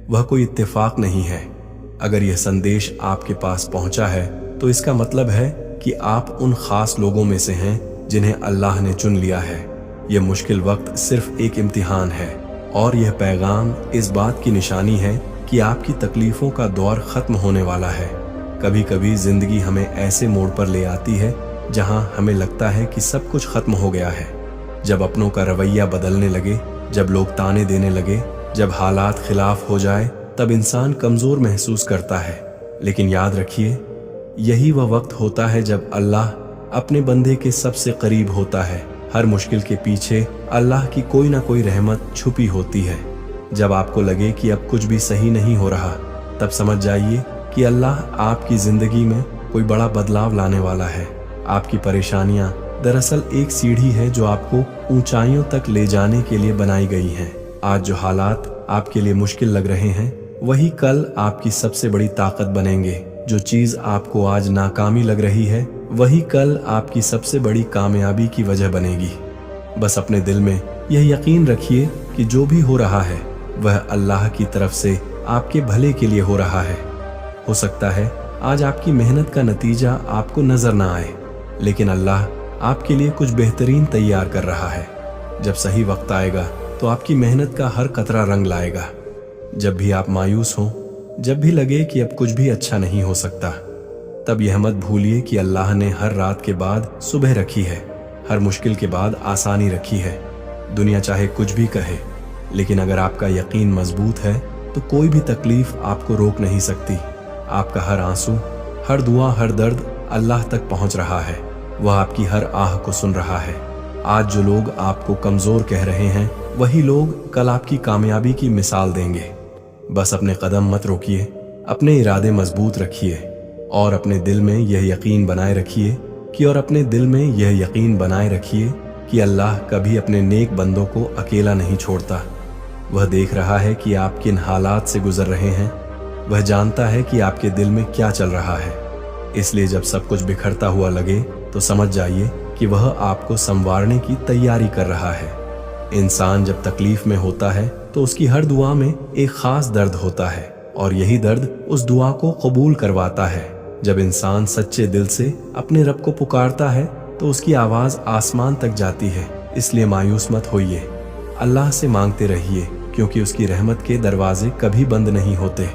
वह कोई इत्तेफाक नहीं है। अगर यह संदेश आपके पास पहुंचा है तो इसका मतलब है कि आप उन खास लोगों में से हैं जिन्हें अल्लाह ने चुन लिया है। यह मुश्किल वक्त सिर्फ एक इम्तिहान है और यह पैगाम इस बात की निशानी है कि आपकी तकलीफों का दौर खत्म होने वाला है। कभी कभी जिंदगी हमें ऐसे मोड़ पर ले आती है जहां हमें लगता है कि सब कुछ खत्म हो गया है। जब अपनों का रवैया बदलने लगे, जब लोग ताने देने लगे, जब हालात खिलाफ हो जाए, तब इंसान कमजोर महसूस करता है। लेकिन याद रखिए, यही वह वक्त होता है जब अल्लाह अपने बंदे के सबसे करीब होता है। हर मुश्किल के पीछे अल्लाह की कोई ना कोई रहमत छुपी होती है। जब आपको लगे कि अब कुछ भी सही नहीं हो रहा, तब समझ जाइए कि अल्लाह आपकी जिंदगी में कोई बड़ा बदलाव लाने वाला है। आपकी परेशानियां दरअसल एक सीढ़ी है जो आपको ऊंचाइयों तक ले जाने के लिए बनाई गई हैं। आज जो हालात आपके लिए मुश्किल लग रहे हैं, वही कल आपकी सबसे बड़ी ताकत बनेंगे। जो चीज आपको आज नाकामी लग रही है, वही कल आपकी सबसे बड़ी कामयाबी की वजह बनेगी। बस अपने दिल में यह यकीन रखिए कि जो भी हो रहा है वह अल्लाह की तरफ से आपके भले के लिए हो रहा है। हो सकता है आज आपकी मेहनत का नतीजा आपको नजर ना आए, लेकिन अल्लाह आपके लिए कुछ बेहतरीन तैयार कर रहा है। जब सही वक्त आएगा तो आपकी मेहनत का हर कतरा रंग लाएगा। जब भी आप मायूस हों, जब भी लगे कि अब कुछ भी अच्छा नहीं हो सकता, तब यह मत भूलिए कि अल्लाह ने हर रात के बाद सुबह रखी है, हर मुश्किल के बाद आसानी रखी है। दुनिया चाहे कुछ भी कहे, लेकिन अगर आपका यकीन मजबूत है तो कोई भी तकलीफ आपको रोक नहीं सकती। आपका हर आंसू, हर दुआ, हर दर्द अल्लाह तक पहुंच रहा है। वह आपकी हर आह को सुन रहा है। आज जो लोग आपको कमजोर कह रहे हैं, वही लोग कल आपकी कामयाबी की मिसाल देंगे। बस अपने कदम मत रोकिए, अपने इरादे मजबूत रखिए और अपने दिल में यह यकीन बनाए रखिए कि अल्लाह कभी अपने नेक बंदों को अकेला नहीं छोड़ता। वह देख रहा है कि आप किन हालात से गुजर रहे हैं। वह जानता है कि आपके दिल में क्या चल रहा है। इसलिए जब सब कुछ बिखरता हुआ लगे तो समझ जाइए कि वह आपको संवारने की तैयारी कर रहा है। इंसान जब तकलीफ में होता है तो उसकी हर दुआ में एक खास दर्द होता है और यही दर्द उस दुआ को कबूल करवाता है। जब इंसान सच्चे दिल से अपने रब को पुकारता है तो उसकी आवाज आसमान तक जाती है। इसलिए मायूस मत होइए, अल्लाह से मांगते रहिए, क्योंकि उसकी रहमत के दरवाजे कभी बंद नहीं होते।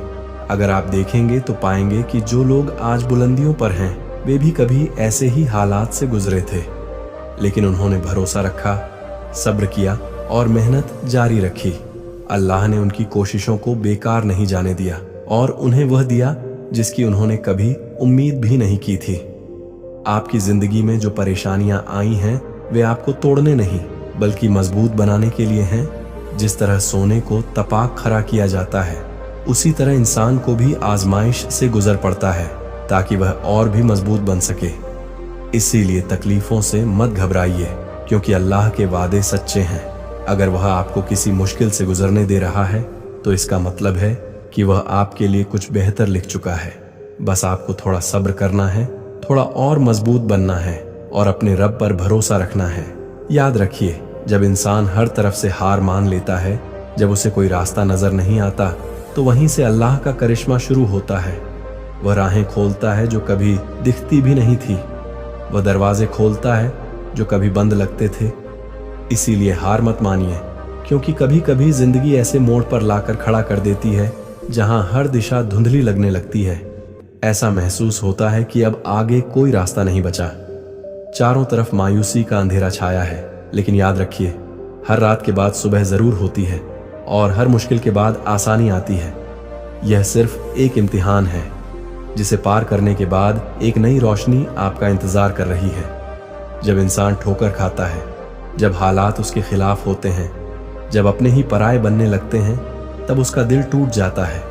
अगर आप देखेंगे तो पाएंगे कि जो लोग आज बुलंदियों पर हैं, वे भी कभी ऐसे ही हालात से गुजरे थे, लेकिन उन्होंने भरोसा रखा, सब्र किया और मेहनत जारी रखी। अल्लाह ने उनकी कोशिशों को बेकार नहीं जाने दिया और उन्हें वह दिया जिसकी उन्होंने कभी उम्मीद भी नहीं की थी। आपकी जिंदगी में जो परेशानियां आई हैं, वे आपको तोड़ने नहीं बल्कि मजबूत बनाने के लिए हैं। जिस तरह सोने को तपाक खरा किया जाता है, उसी तरह इंसान को भी आजमाइश से गुजर पड़ता है ताकि वह और भी मजबूत बन सके। इसीलिए तकलीफों से मत घबराइए, क्योंकि अल्लाह के वादे सच्चे हैं। अगर वह आपको किसी मुश्किल से गुजरने दे रहा है तो इसका मतलब है कि वह आपके लिए कुछ बेहतर लिख चुका है। बस आपको थोड़ा सब्र करना है, थोड़ा और मजबूत बनना है और अपने रब पर भरोसा रखना है। याद रखिए, जब इंसान हर तरफ से हार मान लेता है, जब उसे कोई रास्ता नजर नहीं आता, तो वहीं से अल्लाह का करिश्मा शुरू होता है। वह राहें खोलता है जो कभी दिखती भी नहीं थी, वह दरवाजे खोलता है जो कभी बंद लगते थे। इसीलिए हार मत मानिए, क्योंकि कभी कभी जिंदगी ऐसे मोड़ पर लाकर खड़ा कर देती है जहां हर दिशा धुंधली लगने लगती है। ऐसा महसूस होता है कि अब आगे कोई रास्ता नहीं बचा, चारों तरफ मायूसी का अंधेरा छाया है। लेकिन याद रखिए, हर रात के बाद सुबह जरूर होती है और हर मुश्किल के बाद आसानी आती है। यह सिर्फ एक इम्तिहान है जिसे पार करने के बाद एक नई रोशनी आपका इंतजार कर रही है। जब इंसान ठोकर खाता है, जब हालात उसके खिलाफ होते हैं, जब अपने ही पराये बनने लगते हैं, तब उसका दिल टूट जाता है।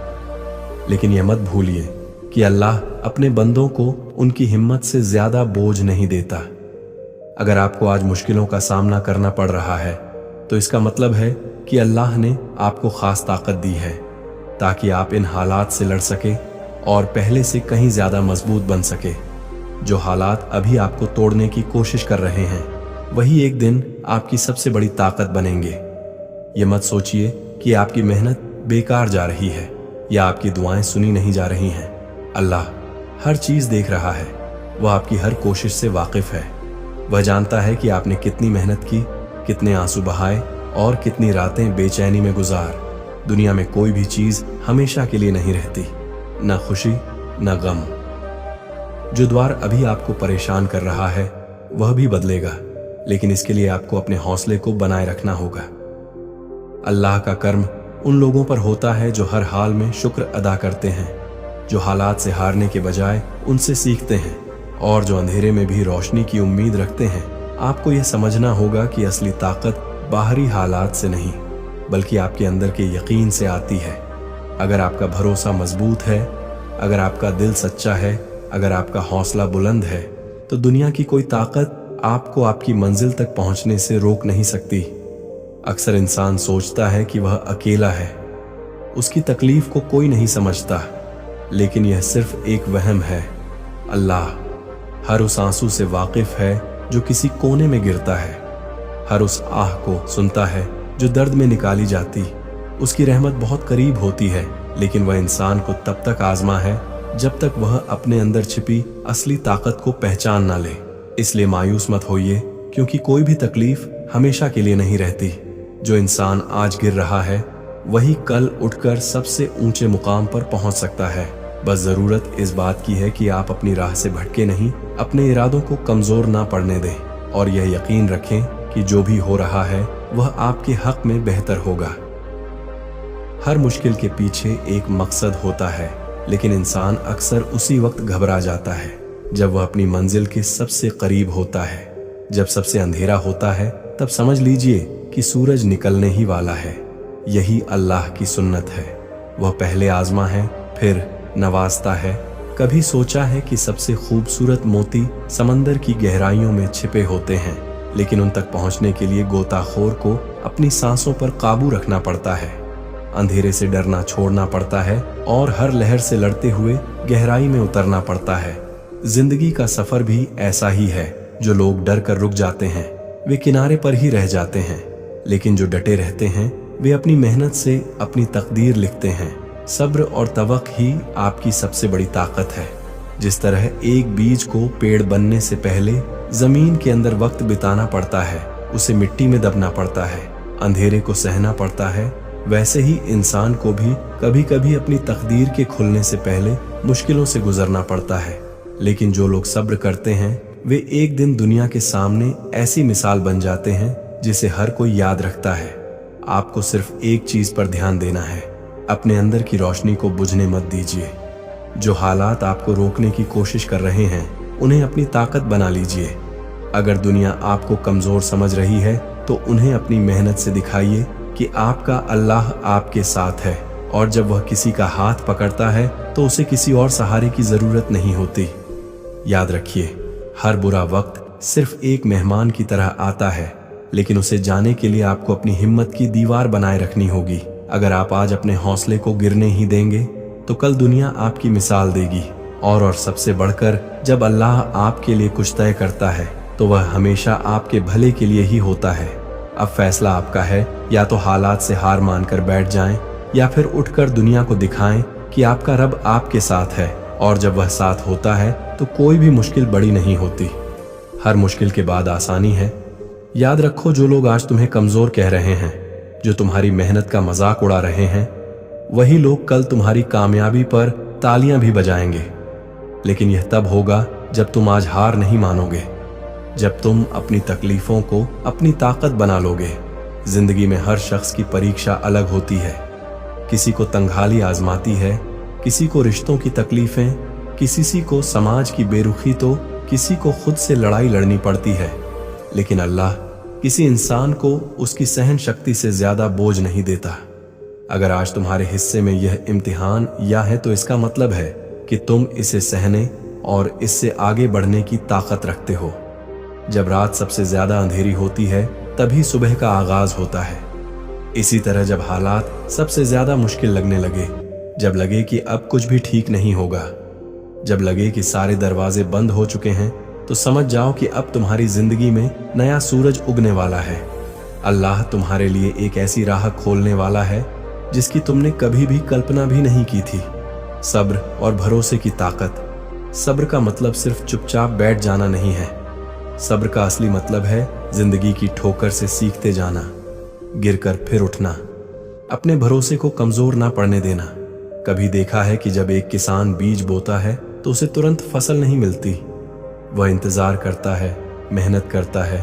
लेकिन यह मत भूलिए कि अल्लाह अपने बंदों को उनकी हिम्मत से ज्यादा बोझ नहीं देता। अगर आपको आज मुश्किलों का सामना करना पड़ रहा है तो इसका मतलब है कि अल्लाह ने आपको खास ताकत दी है ताकि आप इन हालात से लड़ सके और पहले से कहीं ज्यादा मजबूत बन सके। जो हालात अभी आपको तोड़ने की कोशिश कर रहे हैं, वही एक दिन आपकी सबसे बड़ी ताकत बनेंगे। ये मत सोचिए कि आपकी मेहनत बेकार जा रही है या आपकी दुआएं सुनी नहीं जा रही हैं। अल्लाह हर चीज देख रहा है। वह आपकी हर कोशिश से वाकिफ है। वह जानता है कि आपने कितनी मेहनत की, कितने आंसू बहाए और कितनी रातें बेचैनी में गुजार। दुनिया में कोई भी चीज हमेशा के लिए नहीं रहती, न खुशी न गम। जो द्वार अभी आपको परेशान कर रहा है वह भी बदलेगा, लेकिन इसके लिए आपको अपने हौसले को बनाए रखना होगा। अल्लाह का कर्म उन लोगों पर होता है जो हर हाल में शुक्र अदा करते हैं, जो हालात से हारने के बजाय उनसे सीखते हैं और जो अंधेरे में भी रोशनी की उम्मीद रखते हैं। आपको यह समझना होगा कि असली ताकत बाहरी हालात से नहीं बल्कि आपके अंदर के यकीन से आती है। अगर आपका भरोसा मजबूत है, अगर आपका दिल सच्चा है, अगर आपका हौसला बुलंद है, तो दुनिया की कोई ताकत आपको आपकी मंजिल तक पहुंचने से रोक नहीं सकती। अक्सर इंसान सोचता है कि वह अकेला है, उसकी तकलीफ को कोई नहीं समझता, लेकिन यह सिर्फ एक वहम है। अल्लाह हर उस आंसू से वाकिफ है जो किसी कोने में गिरता है, हर उस आह को सुनता है जो दर्द में निकाली जाती। उसकी रहमत बहुत करीब होती है, लेकिन वह इंसान को तब तक आजमा है जब तक वह अपने अंदर छिपी असली ताकत को पहचान ना ले। इसलिए मायूस मत होइए, क्योंकि कोई भी तकलीफ हमेशा के लिए नहीं रहती। जो इंसान आज गिर रहा है वही कल उठकर सबसे ऊंचे मुकाम पर पहुंच सकता है। बस जरूरत इस बात की है कि आप अपनी राह से भटके नहीं, अपने इरादों को कमजोर ना पड़ने दें और यह यकीन रखें कि जो भी हो रहा है वह आपके हक में बेहतर होगा। हर मुश्किल के पीछे एक मकसद होता है, लेकिन इंसान अक्सर उसी वक्त घबरा जाता है जब वह अपनी मंजिल के सबसे करीब होता है। जब सबसे अंधेरा होता है तब समझ लीजिए कि सूरज निकलने ही वाला है। यही अल्लाह की सुन्नत है। वह पहले आजमा है, फिर नवाजता है। कभी सोचा है कि सबसे खूबसूरत मोती समंदर की गहराइयों में छिपे होते हैं, लेकिन उन तक पहुंचने के लिए गोताखोर को अपनी सांसों पर काबू रखना पड़ता है, अंधेरे से डरना छोड़ना पड़ता है और हर लहर से लड़ते हुए गहराई में उतरना पड़ता है। जिंदगी का सफर भी ऐसा ही है। जो लोग डर कर रुक जाते हैं वे किनारे पर ही रह जाते हैं, लेकिन जो डटे रहते हैं वे अपनी मेहनत से अपनी तकदीर लिखते हैं। सब्र और तवक्कुल ही आपकी सबसे बड़ी ताकत है। जिस तरह एक बीज को पेड़ बनने से पहले जमीन के अंदर वक्त बिताना पड़ता है, उसे मिट्टी में दबना पड़ता है, अंधेरे को सहना पड़ता है, वैसे ही इंसान को भी कभी कभी अपनी तकदीर के खुलने से पहले मुश्किलों से गुजरना पड़ता है। लेकिन जो लोग सब्र करते हैं वे एक दिन दुनिया के सामने ऐसी मिसाल बन जाते हैं जिसे हर कोई याद रखता है। आपको सिर्फ एक चीज पर ध्यान देना है, अपने अंदर की रोशनी को बुझने मत दीजिए। जो हालात आपको रोकने की कोशिश कर रहे हैं उन्हें अपनी ताकत बना लीजिए। अगर दुनिया आपको कमजोर समझ रही है तो उन्हें अपनी मेहनत से दिखाइए कि आपका अल्लाह आपके साथ है, और जब वह किसी का हाथ पकड़ता है तो उसे किसी और सहारे की जरूरत नहीं होती। याद रखिए, हर बुरा वक्त सिर्फ एक मेहमान की तरह आता है, लेकिन उसे जाने के लिए आपको अपनी हिम्मत की दीवार बनाए रखनी होगी। अगर आप आज अपने हौसले को गिरने ही देंगे तो कल दुनिया आपकी मिसाल देगी। और सबसे बढ़कर जब अल्लाह आपके लिए कुछ तय करता है तो वह हमेशा आपके भले के लिए ही होता है। अब फैसला आपका है, या तो हालात से हार मानकर बैठ जाएं या फिर उठकर दुनिया को दिखाएं कि आपका रब आपके साथ है, और जब वह साथ होता है तो कोई भी मुश्किल बड़ी नहीं होती। हर मुश्किल के बाद आसानी है। याद रखो, जो लोग आज तुम्हें कमजोर कह रहे हैं, जो तुम्हारी मेहनत का मजाक उड़ा रहे हैं, वही लोग कल तुम्हारी कामयाबी पर तालियां भी बजाएंगे। लेकिन यह तब होगा जब तुम आज हार नहीं मानोगे, जब तुम अपनी तकलीफों को अपनी ताकत बना लोगे। जिंदगी में हर शख्स की परीक्षा अलग होती है। किसी को तंगहाली आजमाती है, किसी को रिश्तों की तकलीफें, किसी को समाज की बेरुखी, तो किसी को खुद से लड़ाई लड़नी पड़ती है। लेकिन अल्लाह किसी इंसान को उसकी सहन शक्ति से ज्यादा बोझ नहीं देता। अगर आज तुम्हारे हिस्से में यह इम्तिहान या है तो इसका मतलब है कि तुम इसे सहने और इससे आगे बढ़ने की ताकत रखते हो। जब रात सबसे ज्यादा अंधेरी होती है तभी सुबह का आगाज होता है। इसी तरह जब हालात सबसे ज्यादा मुश्किल लगने लगे, जब लगे कि अब कुछ भी ठीक नहीं होगा, जब लगे कि सारे दरवाजे बंद हो चुके हैं, तो समझ जाओ कि अब तुम्हारी जिंदगी में नया सूरज उगने वाला है। अल्लाह तुम्हारे लिए एक ऐसी राह खोलने वाला है जिसकी तुमने कभी भी कल्पना भी नहीं की थी। सब्र और भरोसे की ताकत। सब्र का मतलब सिर्फ चुपचाप बैठ जाना नहीं है। सब्र का असली मतलब है जिंदगी की ठोकर से सीखते जाना, गिरकर फिर उठना, अपने भरोसे को कमजोर ना पड़ने देना। कभी देखा है कि जब एक किसान बीज बोता है तो उसे तुरंत फसल नहीं मिलती। वह इंतजार करता है, मेहनत करता है,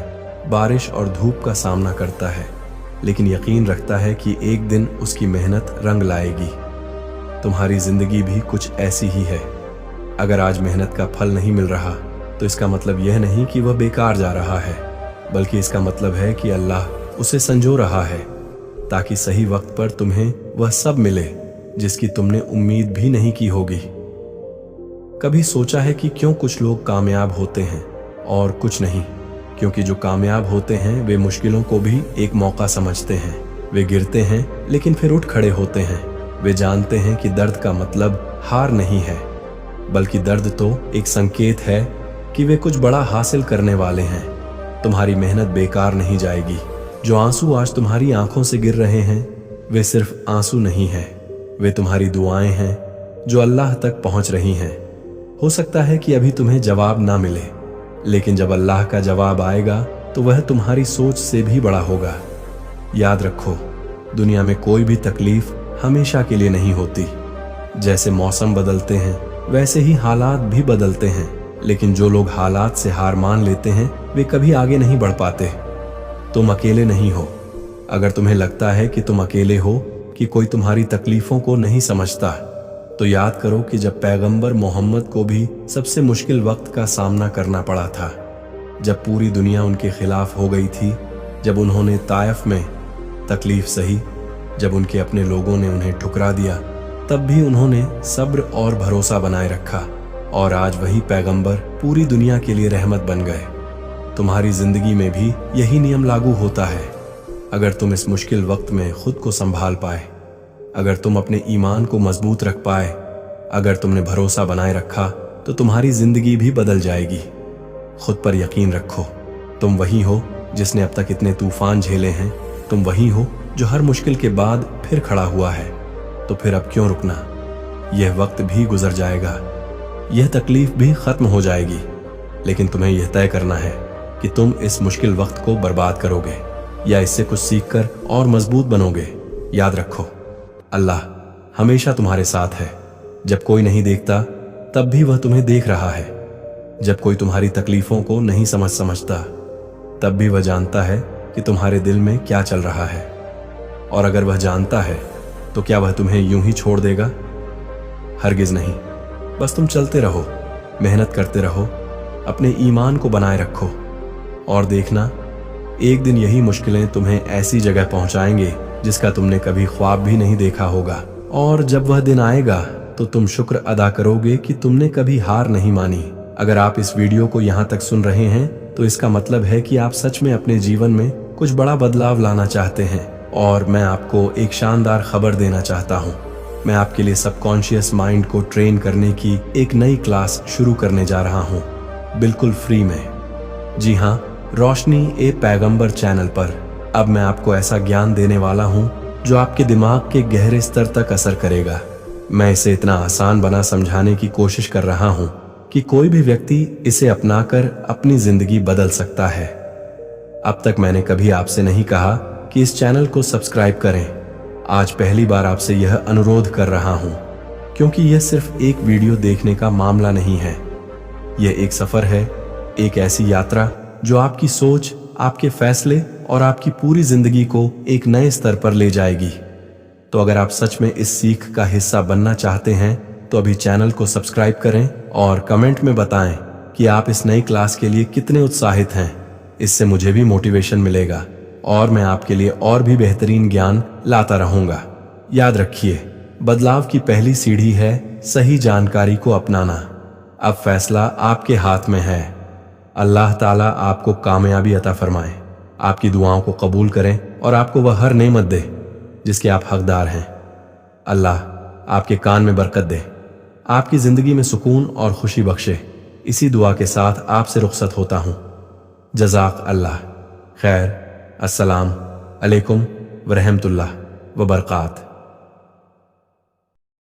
बारिश और धूप का सामना करता है, लेकिन यकीन रखता है कि एक दिन उसकी मेहनत रंग लाएगी। तुम्हारी जिंदगी भी कुछ ऐसी ही है। अगर आज मेहनत का फल नहीं मिल रहा तो इसका मतलब यह नहीं कि वह बेकार जा रहा है, बल्कि इसका मतलब है कि अल्लाह उसे संजो रहा है ताकि सही वक्त पर तुम्हें वह सब मिले जिसकी तुमने उम्मीद भी नहीं की होगी। कभी सोचा है कि क्यों कुछ लोग कामयाब होते हैं और कुछ नहीं? क्योंकि जो कामयाब होते हैं वे मुश्किलों को भी एक मौका समझते हैं। वे गिरते हैं लेकिन फिर उठ खड़े होते हैं। वे जानते हैं कि दर्द का मतलब हार नहीं है, बल्कि दर्द तो एक संकेत है कि वे कुछ बड़ा हासिल करने वाले हैं। तुम्हारी मेहनत बेकार नहीं जाएगी। जो आंसू आज तुम्हारी आंखों से गिर रहे हैं वे सिर्फ आंसू नहीं हैं, वे तुम्हारी दुआएं हैं जो अल्लाह तक पहुंच रही हैं। हो सकता है कि अभी तुम्हें जवाब ना मिले, लेकिन जब अल्लाह का जवाब आएगा तो वह तुम्हारी सोच से भी बड़ा होगा। याद रखो, दुनिया में कोई भी तकलीफ हमेशा के लिए नहीं होती। जैसे मौसम बदलते हैं वैसे ही हालात भी बदलते हैं, लेकिन जो लोग हालात से हार मान लेते हैं वे कभी आगे नहीं बढ़ पाते। तुम अकेले नहीं हो। अगर तुम्हें लगता है कि तुम अकेले हो, कि कोई तुम्हारी तकलीफों को नहीं समझता, तो याद करो कि जब पैगंबर मोहम्मद को भी सबसे मुश्किल वक्त का सामना करना पड़ा था, जब पूरी दुनिया उनके खिलाफ हो गई थी, जब उन्होंने ताइफ में तकलीफ सही, जब उनके अपने लोगों ने उन्हें ठुकरा दिया, तब भी उन्होंने सब्र और भरोसा बनाए रखा, और आज वही पैगंबर पूरी दुनिया के लिए रहमत बन गए। तुम्हारी जिंदगी में भी यही नियम लागू होता है। अगर तुम इस मुश्किल वक्त में खुद को संभाल पाए, अगर तुम अपने ईमान को मजबूत रख पाए, अगर तुमने भरोसा बनाए रखा, तो तुम्हारी जिंदगी भी बदल जाएगी। खुद पर यकीन रखो। तुम वही हो जिसने अब तक इतने तूफान झेले हैं। तुम वही हो जो हर मुश्किल के बाद फिर खड़ा हुआ है। तो फिर अब क्यों रुकना? यह वक्त भी गुजर जाएगा, यह तकलीफ भी खत्म हो जाएगी, लेकिन तुम्हें यह तय करना है कि तुम इस मुश्किल वक्त को बर्बाद करोगे या इससे कुछ सीखकर और मजबूत बनोगे। याद रखो, अल्लाह हमेशा तुम्हारे साथ है। जब कोई नहीं देखता तब भी वह तुम्हें देख रहा है। जब कोई तुम्हारी तकलीफों को नहीं समझता तब भी वह जानता है कि तुम्हारे दिल में क्या चल रहा है। और अगर वह जानता है तो क्या वह तुम्हें यूं ही छोड़ देगा? हरगिज नहीं। बस तुम चलते रहो, मेहनत करते रहो, अपने ईमान को बनाए रखो, और देखना एक दिन यही मुश्किलें तुम्हें ऐसी जगह पहुंचाएंगे जिसका तुमने कभी ख्वाब भी नहीं देखा होगा। और जब वह दिन आएगा तो तुम शुक्र अदा करोगे कि तुमने कभी हार नहीं मानी। अगर आप इस वीडियो को यहाँ तक सुन रहे हैं तो इसका मतलब है कि आप सच में अपने जीवन में कुछ बड़ा बदलाव लाना चाहते हैं। और मैं आपको एक शानदार खबर देना चाहता हूँ। मैं आपके लिए सबकॉन्शियस माइंड को ट्रेन करने की एक नई क्लास शुरू करने जा रहा हूँ, बिल्कुल फ्री में। जी हाँ, रोशनी ए पैगंबर चैनल पर अब मैं आपको ऐसा ज्ञान देने वाला हूँ जो आपके दिमाग के गहरे स्तर तक असर करेगा। मैं इसे इतना आसान बना समझाने की कोशिश कर रहा हूँ कि कोई भी व्यक्ति इसे अपनाकर अपनी जिंदगी बदल सकता है। अब तक मैंने कभी आपसे नहीं कहा कि इस चैनल को सब्सक्राइब करें। आज पहली बार आपसे यह अनुरोध कर रहा हूँ, क्योंकि यह सिर्फ एक वीडियो देखने का मामला नहीं है। यह एक सफर है, एक ऐसी यात्रा जो आपकी सोच, आपके फैसले और आपकी पूरी जिंदगी को एक नए स्तर पर ले जाएगी। तो अगर आप सच में इस सीख का हिस्सा बनना चाहते हैं तो अभी चैनल को सब्सक्राइब करें और कमेंट में बताएं कि आप इस नई क्लास के लिए कितने उत्साहित हैं। इससे मुझे भी मोटिवेशन मिलेगा और मैं आपके लिए और भी बेहतरीन ज्ञान लाता रहूंगा। याद रखिए, बदलाव की पहली सीढ़ी है सही जानकारी को अपनाना। अब फैसला आपके हाथ में है। अल्लाह ताला आपको कामयाबी अता फरमाए, आपकी दुआओं को कबूल करें और आपको वह हर नेमत दे जिसके आप हकदार हैं। अल्लाह आपके कान में बरकत दे, आपकी जिंदगी में सुकून और खुशी बख्शे। इसी दुआ के साथ आपसे रुखसत होता हूँ। जज़ाक अल्लाह खैर। अस्सलाम अलैकुम व रहमतुल्लाह व बरकात।